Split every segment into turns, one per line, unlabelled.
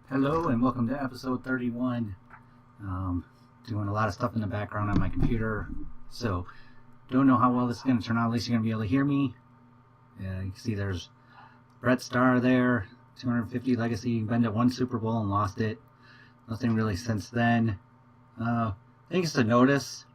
Hello and welcome to episode 31. Doing a lot of stuff in the background on my computer, so don't know how well this is going to turn out. At least you're going to be able to hear me. You can see there's Brett Starr there, 250 legacy, been to one Super Bowl and lost it. Nothing really since then. Things to notice.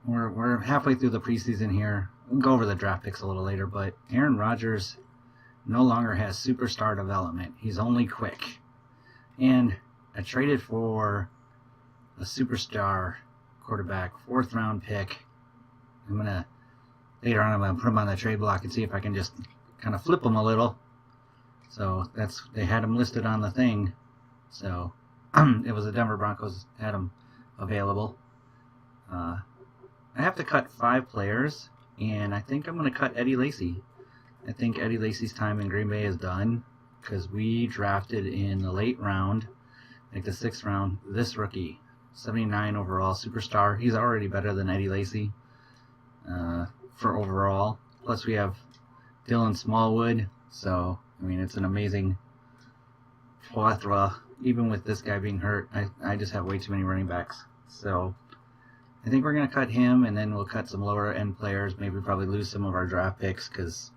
We're halfway through the preseason here. We'll go over the draft picks a little later, but Aaron Rodgers no longer has superstar development. He's only quick. And I traded for a superstar quarterback, 4th round pick. Later on I'm gonna put him on the trade block and see if I can just kind of flip him a little. So they had him listed on the thing. So it was the Denver Broncos had him available. I have to cut 5 players, and I think I'm gonna cut Eddie Lacy. I think Eddie Lacy's time in Green Bay is done because we drafted in the late round, like the 6th round, this rookie, 79 overall, superstar. He's already better than Eddie Lacy for overall. Plus we have Dylan Smallwood, so I mean it's an amazing plethora. Even with this guy being hurt, I just have way too many running backs. So I think we're going to cut him, and then we'll cut some lower end players, maybe probably lose some of our draft picks because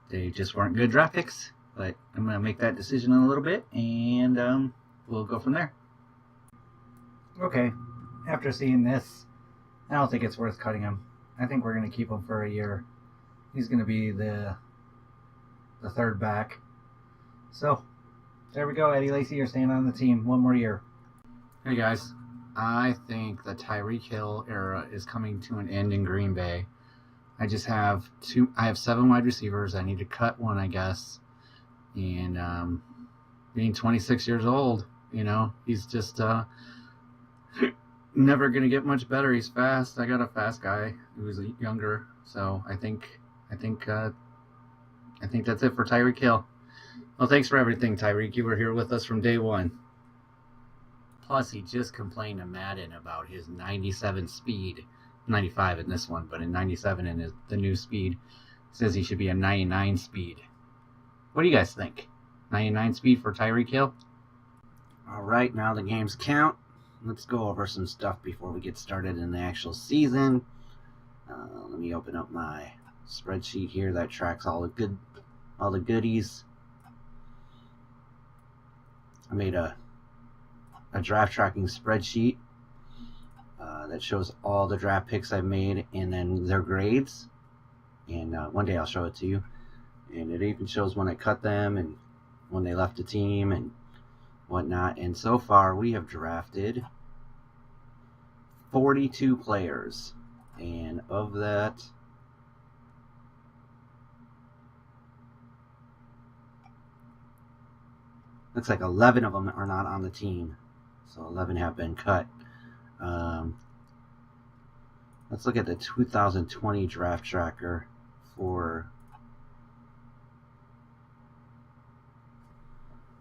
they just weren't good draft picks, but I'm going to make that decision in a little bit, and we'll go from there. Okay, after seeing this, I don't think it's worth cutting him. I think we're going to keep him for a year. He's going to be the 3rd back. So, there we go. Eddie Lacy, you're staying on the team 1 more year. Hey guys, I think the Tyreek Hill era is coming to an end in Green Bay. I have 7 wide receivers. I need to cut one, I guess. And being 26 years old, he's just never going to get much better. He's fast. I got a fast guy who's younger. So I think that's it for Tyreek Hill. Well, thanks for everything, Tyreek. You were here with us from day one. Plus, he just complained to Madden about his 97 speed. 95 in this one, but in 97 in the new speed, says he should be a 99 speed. What do you guys think? 99 speed for Tyreek Hill? Alright, now the games count. Let's go over some stuff before we get started in the actual season. Let me open up my spreadsheet here that tracks all the goodies. I made a draft tracking spreadsheet that shows all the draft picks I've made and then their grades. And one day I'll show it to you. And it even shows when I cut them and when they left the team and whatnot. And so far we have drafted 42 players. And of that, looks like 11 of them are not on the team. So 11 have been cut. Let's look at the 2020 draft tracker for...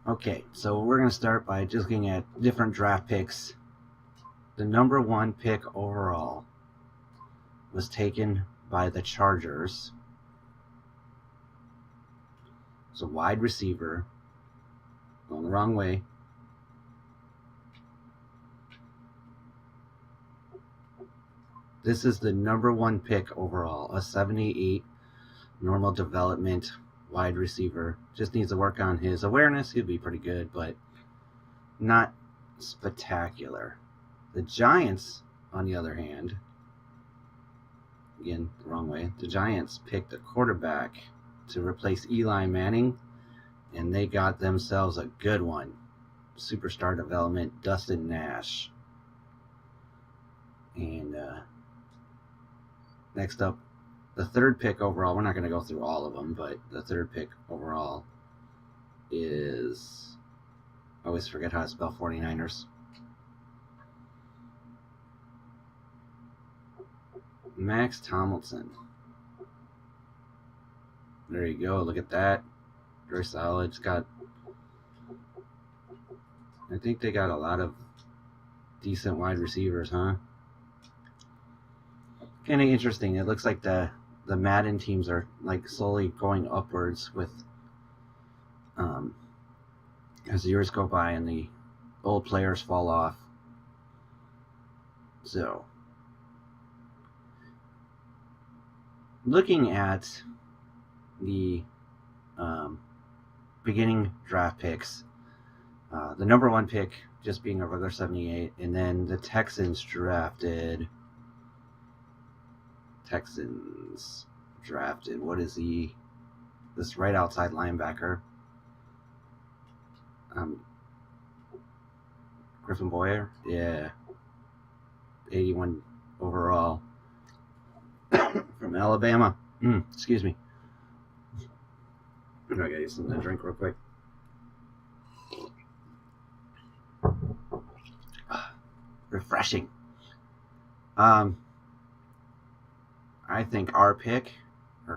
Okay, so we're going to start by just looking at different draft picks. The number 1 pick overall was taken by the Chargers. It's a wide receiver. Going the wrong way. This is the number 1 pick overall, a 78 normal development wide receiver. Just needs to work on his awareness. He'll be pretty good, but not spectacular. The Giants, on the other hand, again, the wrong way. The Giants picked a quarterback to replace Eli Manning, and they got themselves a good one. Superstar development, Dustin Nash. And next up, the 3rd pick overall. We're not going to go through all of them, but the 3rd pick overall is... I always forget how to spell 49ers. Max Tomlinson. There you go. Look at that. Very solid. It's got... I think they got a lot of decent wide receivers, huh? Kind of interesting. It looks like the Madden teams are like slowly going upwards with
as the years go by and the old players fall off. So, looking at the beginning draft picks, the number 1 pick just being a regular 78, and then the Texans drafted, what is he? This right outside linebacker. Griffin Boyer? Yeah. 81 overall. From Alabama. Excuse me. I gotta get something to drink real quick. Refreshing. I think our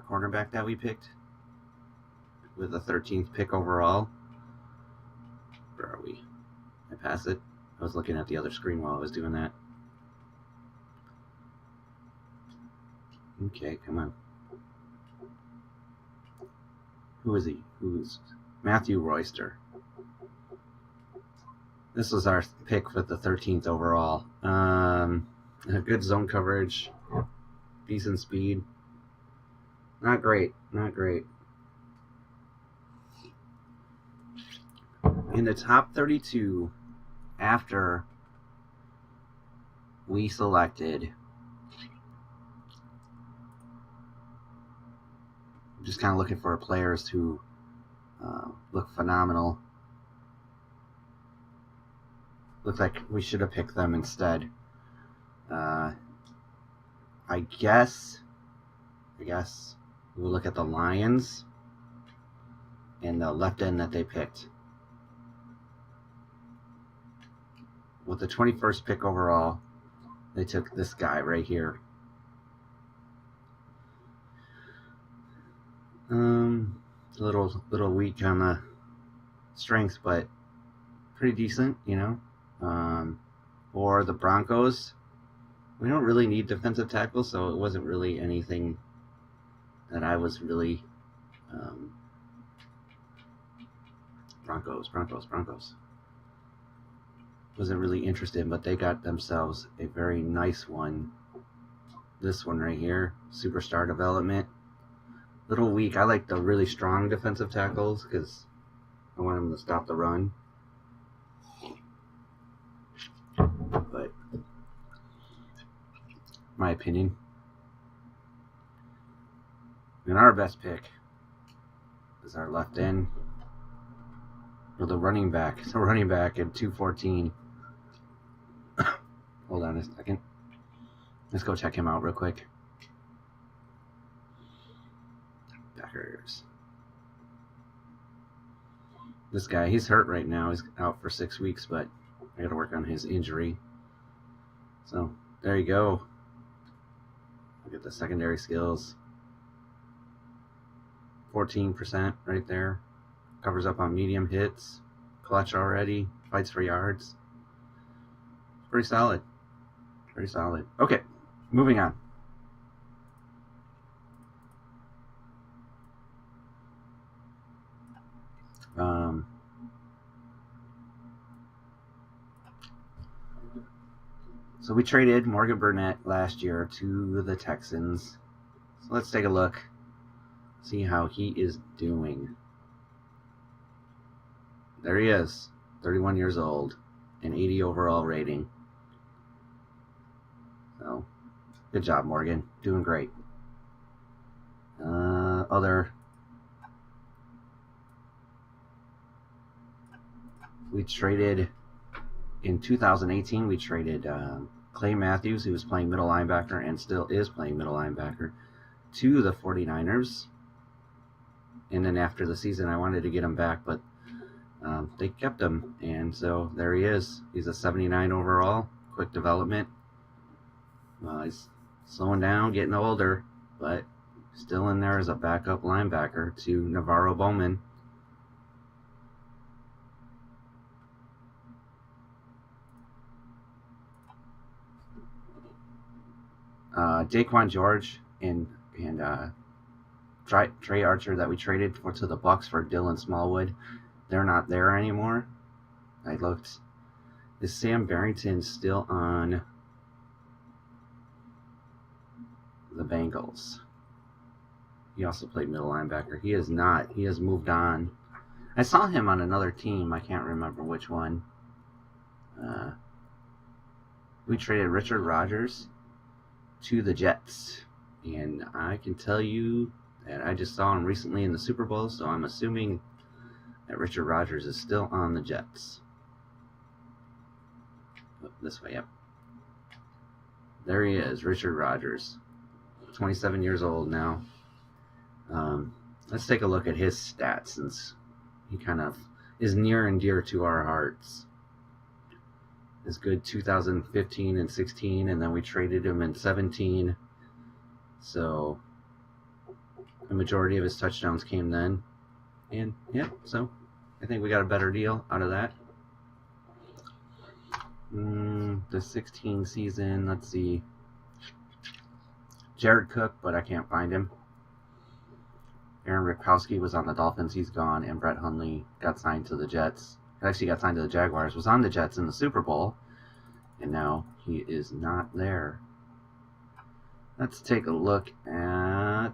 cornerback that we picked, with the 13th pick overall. Where are we? I passed it. I was looking at the other screen while I was doing that. Okay, come on. Who is he? Who's Matthew Royster? This was our pick with the 13th overall. Good zone coverage, decent speed. Not great. In the top 32, after we selected, I'm just kind of looking for players who look phenomenal. Looks like we should have picked them instead. I guess we'll look at the Lions and the left end that they picked. With the 21st pick overall, they took this guy right here. A little weak on the strength, but pretty decent, For the Broncos, we don't really need defensive tackles, so it wasn't really anything that I was really Broncos. Wasn't really interested in, but they got themselves a very nice one. This one right here, superstar development. Little weak. I like the really strong defensive tackles because I want them to stop the run. But my opinion. And our best pick is our left end. Or the running back. So running back at 214. Hold on a second. Let's go check him out real quick. Packers. This guy, he's hurt right now. He's out for 6 weeks, but I got to work on his injury. So there you go. Look at the secondary skills. 14% right there. Covers up on medium hits. Clutch already. Fights for yards. Pretty solid. Okay, moving on. So we traded Morgan Burnett last year to the Texans. So let's take a look. See how he is doing. There he is. 31 years old. An 80 overall rating. So, good job, Morgan. Doing great. We traded in 2018. We traded Clay Matthews, who was playing middle linebacker and still is playing middle linebacker, to the 49ers. And then after the season, I wanted to get him back, but they kept him. And so there he is. He's a 79 overall. Quick development. He's slowing down, getting older, but still in there as a backup linebacker to Navarro Bowman. Daquan George and Trey Archer that we traded to the Bucks for Dylan Smallwood. they're not there anymore. I looked. Is Sam Barrington still on the Bengals? He also played middle linebacker. He is not. He has moved on. I saw him on another team. I can't remember which one. We traded Richard Rodgers to the Jets. And I can tell you that I just saw him recently in the Super Bowl, so I'm assuming that Richard Rodgers is still on the Jets. Oh, this way, yep. There he is, Richard Rodgers. 27 years old now. Let's take a look at his stats, since he kind of is near and dear to our hearts. His good 2015 and 16, and then we traded him in 17. So the majority of his touchdowns came then. And yeah, so I think we got a better deal out of that. The 16 season, let's see. Jared Cook, but I can't find him. Aaron Ripkowski was on the Dolphins. He's gone. And Brett Hundley got signed to the Jets. Actually got signed to the Jaguars. Was on the Jets in the Super Bowl. And now he is not there. Let's take a look at...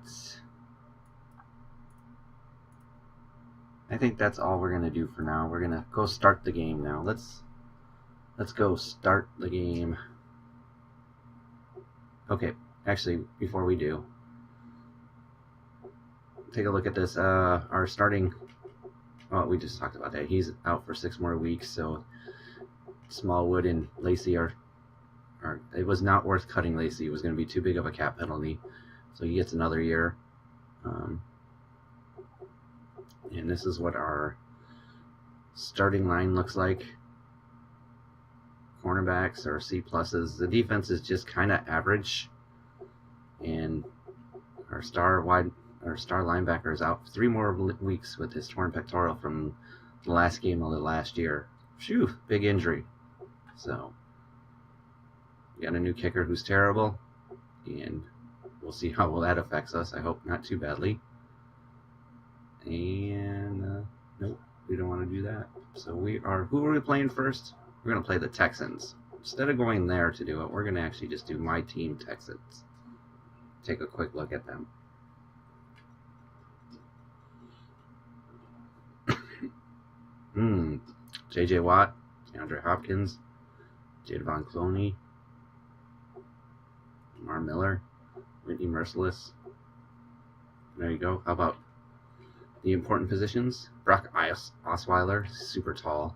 I think that's all we're going to do for now. We're going to go start the game now. Let's go start the game. Okay, actually, before we do, take a look at this. Our starting... Well, we just talked about that. He's out for 6 more weeks, so Smallwood and Lacey are... It was not worth cutting Lacey. It was going to be too big of a cap penalty. So he gets another year. And this is what our starting line looks like. Cornerbacks are C pluses. The defense is just kind of average. And our star linebacker is out 3 more weeks with his torn pectoral from the last game of the last year. Phew, big injury. So we got a new kicker who's terrible, and we'll see how well that affects us. I hope not too badly. And nope, we don't want to do that. So who are we playing first? We're going to play the Texans. Instead of going there to do it, we're going to actually just do my team, Texans. Take a quick look at them. J.J. Watt, DeAndre Hopkins, Jadavon Clowney, Lamar Miller, Whitney Merciless. There you go. How about the important positions? Brock Osweiler, super tall,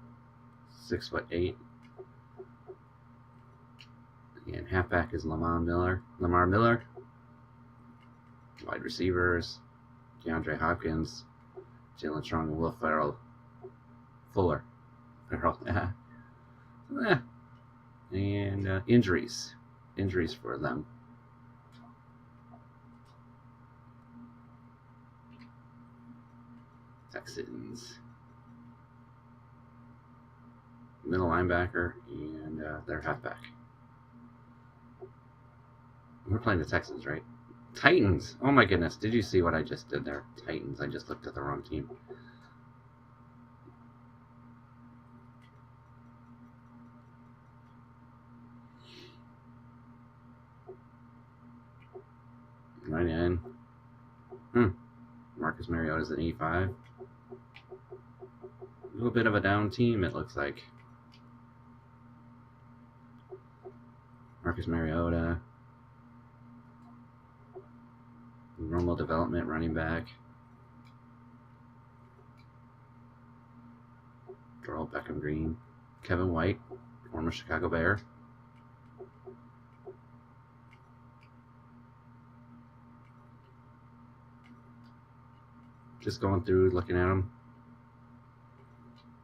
6'8". And halfback is Lamar Miller. Wide receivers, DeAndre Hopkins, Jalen Strong, and Will Fuller. And injuries for them. Texans. Middle linebacker and their halfback. We're playing the Texans, right? Titans. Oh my goodness. Did you see what I just did there? Titans. I just looked at the wrong team. Right in. Marcus Mariota's an E5. A little bit of a down team, it looks like. Marcus Mariota. Normal development running back. Darrell Beckham Green. Kevin White, former Chicago Bear. Just going through, looking at them.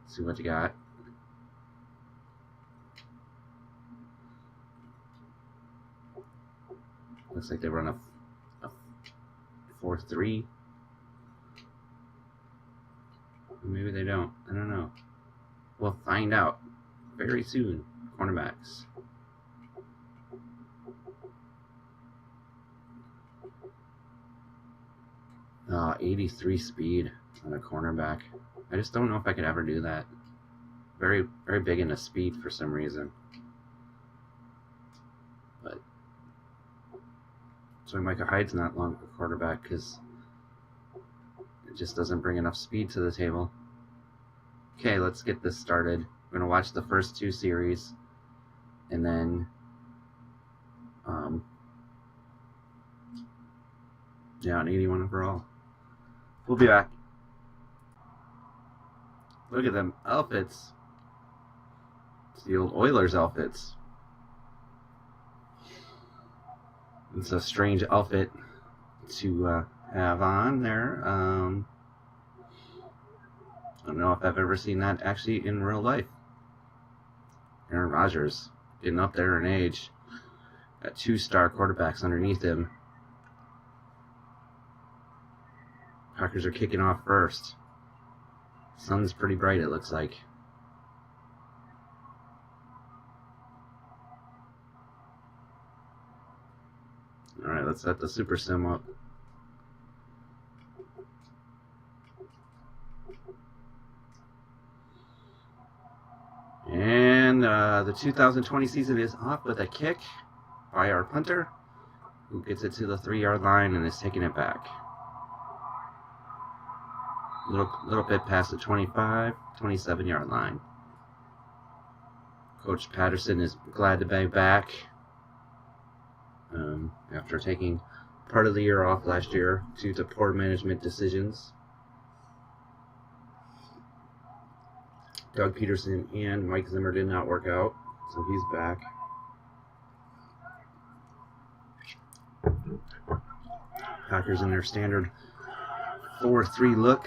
See what you got. Looks like they run a 4-3. Maybe they don't. I don't know. We'll find out very soon. Cornerbacks. 83 speed on a cornerback. I just don't know if I could ever do that. Very, very big into speed for some reason. But so Micah Hyde's not long for quarterback because it just doesn't bring enough speed to the table. Okay, let's get this started. We're gonna watch the first 2 series, and then yeah, an 81 overall. We'll be back. Look at them outfits. It's the old Oilers outfits. It's a strange outfit to have on there. I don't know if I've ever seen that actually in real life. Aaron Rodgers getting up there in age. Got 2-star quarterbacks underneath him. Packers are kicking off first. Sun's pretty bright, it looks like. Alright, let's set the Super Sim up. And the 2020 season is off with a kick by our punter, who gets it to the 3-yard line and is taking it back. Little bit past the 25, 27-yard line. Coach Patterson is glad to be back after taking part of the year off last year due to poor management decisions. Doug Peterson and Mike Zimmer did not work out, so he's back. Packers in their standard 4-3 look.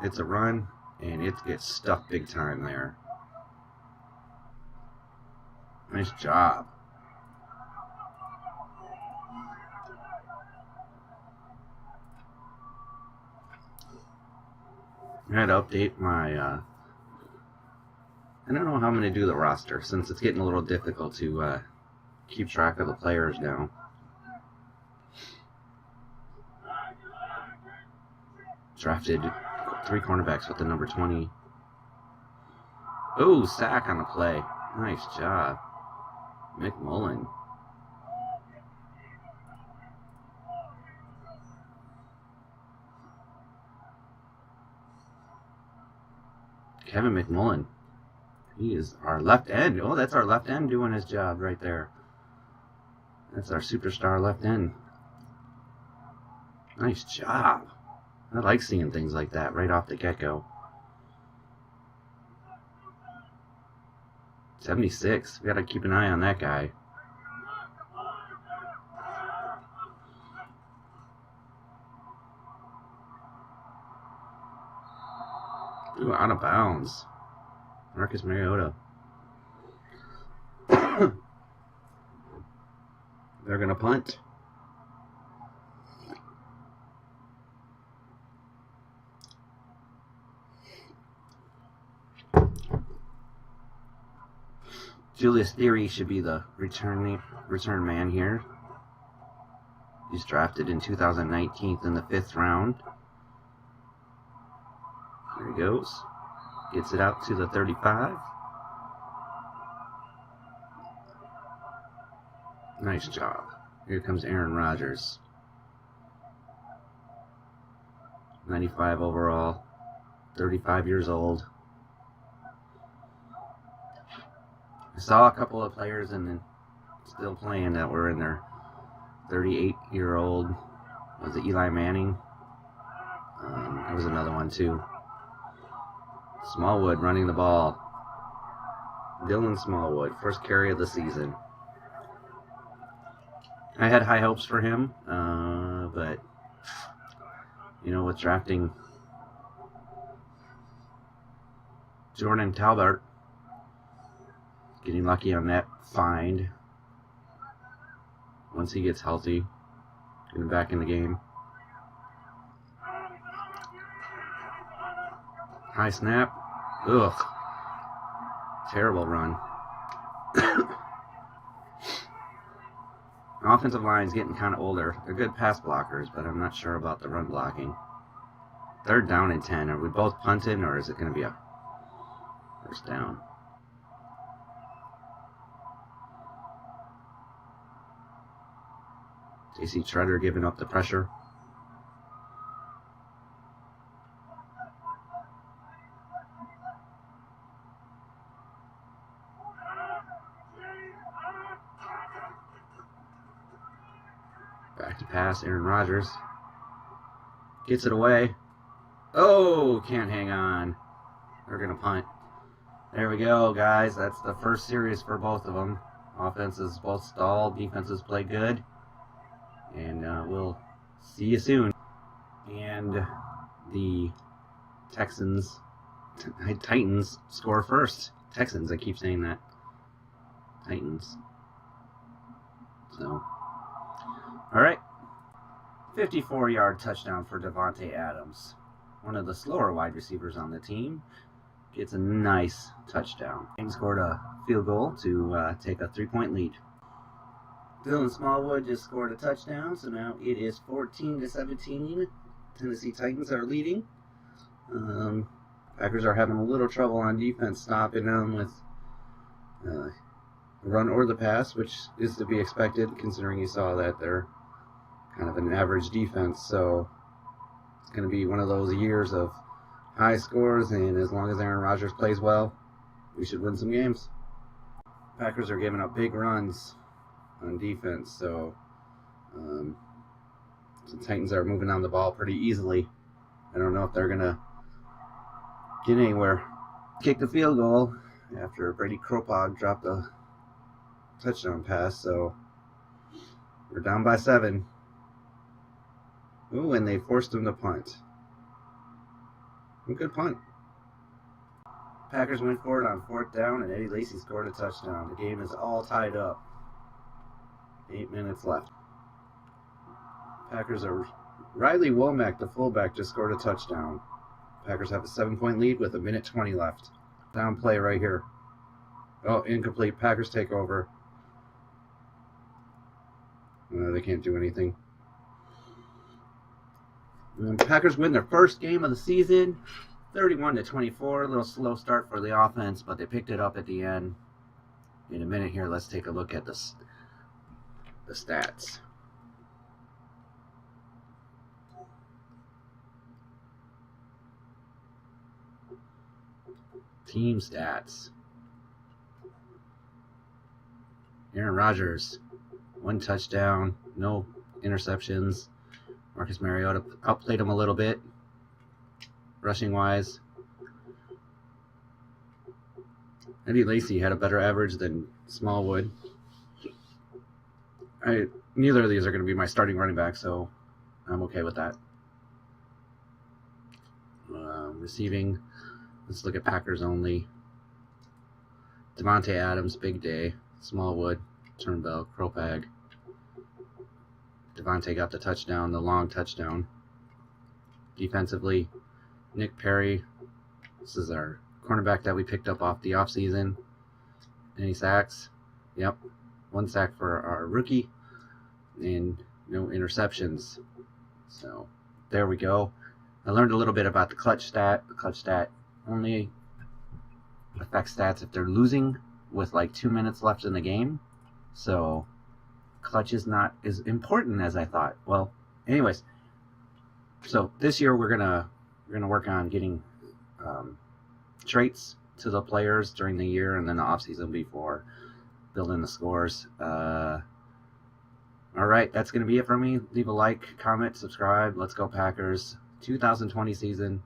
It's a run, and it gets stuffed big time there. Nice job. I had to update my, I don't know how I'm going to do the roster, since it's getting a little difficult to keep track of the players now. Drafted 3 cornerbacks with the number 20. Oh, sack on the play. Nice job. McMullen. Kevin McMullen. He is our left end. Oh, that's our left end doing his job right there. That's our superstar left end. Nice job. I like seeing things like that right off the get-go. 76. We got to keep an eye on that guy. Ooh, out of bounds. Marcus Mariota. They're going to punt. Julius Theory should be the return man here. He's drafted in 2019 in the 5th round. There he goes. Gets it out to the 35. Nice job. Here comes Aaron Rodgers. 95 overall. 35 years old. I saw a couple of players and then still playing that were in their 38-year-old. Was it Eli Manning? There was another one too. Smallwood running the ball. Dylan Smallwood, first carry of the season. I had high hopes for him, but you know, with drafting Jordan Talbot, getting lucky on that find. Once he gets healthy, getting back in the game. High snap. Ugh. Terrible run. Offensive line's getting kind of older. They're good pass blockers, but I'm not sure about the run blocking. 3rd down and 10. Are we both punting, or is it going to be a first down? JC Treader giving up the pressure. Back to pass, Aaron Rodgers. Gets it away. Oh, can't hang on. They're going to punt. There we go, guys. That's the first series for both of them. Offenses both stalled. Defenses play good. And we'll see you soon. And the Titans score first. Texans, I keep saying that. Titans. So, all right. 54-yard touchdown for Davante Adams. One of the slower wide receivers on the team. Gets a nice touchdown. And scored a field goal to take a 3-point lead. Dylan Smallwood just scored a touchdown, so now it is 14-17. Tennessee Titans are leading. Packers are having a little trouble on defense stopping them with the run or the pass, which is to be expected considering you saw that they're kind of an average defense. So it's going to be one of those years of high scores, and as long as Aaron Rodgers plays well, we should win some games. Packers are giving up big runs on defense, so the Titans are moving on the ball pretty easily. I don't know if they're gonna get anywhere. Kick the field goal after Brady Kropog dropped a touchdown pass, so we're down by 7. Ooh, and they forced him to punt. A good punt. Packers went for it on 4th down, and Eddie Lacy scored a touchdown. The game is all tied up. 8 minutes left. Packers are... Riley Womack, the fullback, just scored a touchdown. Packers have a 7-point lead with 1:20 left. Down play right here. Oh, incomplete. Packers take over. They can't do anything. And Packers win their first game of the season, 31-24. A little slow start for the offense, but they picked it up at the end. In a minute here, let's take a look at the stats. Team stats. Aaron Rodgers, 1 touchdown, no interceptions. Marcus Mariota outplayed him a little bit, rushing wise. Eddie Lacy had a better average than Smallwood. Neither of these are going to be my starting running back, so I'm okay with that. Receiving, let's look at Packers only. Davante Adams, big day. Smallwood, Turnbull, Kropag. Davante got the touchdown, the long touchdown. Defensively, Nick Perry. This is our cornerback that we picked up off the offseason. Any sacks? Yep. 1 sack for our rookie. And no interceptions. So there we go. I learned a little bit about the clutch stat. The clutch stat only affects stats if they're losing with like 2 minutes left in the game. So clutch is not as important as I thought. Well, anyways, so this year we're gonna work on getting traits to the players during the year and then the offseason before building the scores. All right, that's going to be it for me. Leave a like, comment, subscribe. Let's go Packers. 2020 season.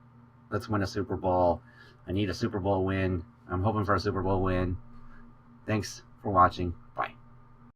Let's win a Super Bowl. I need a Super Bowl win. I'm hoping for a Super Bowl win. Thanks for watching.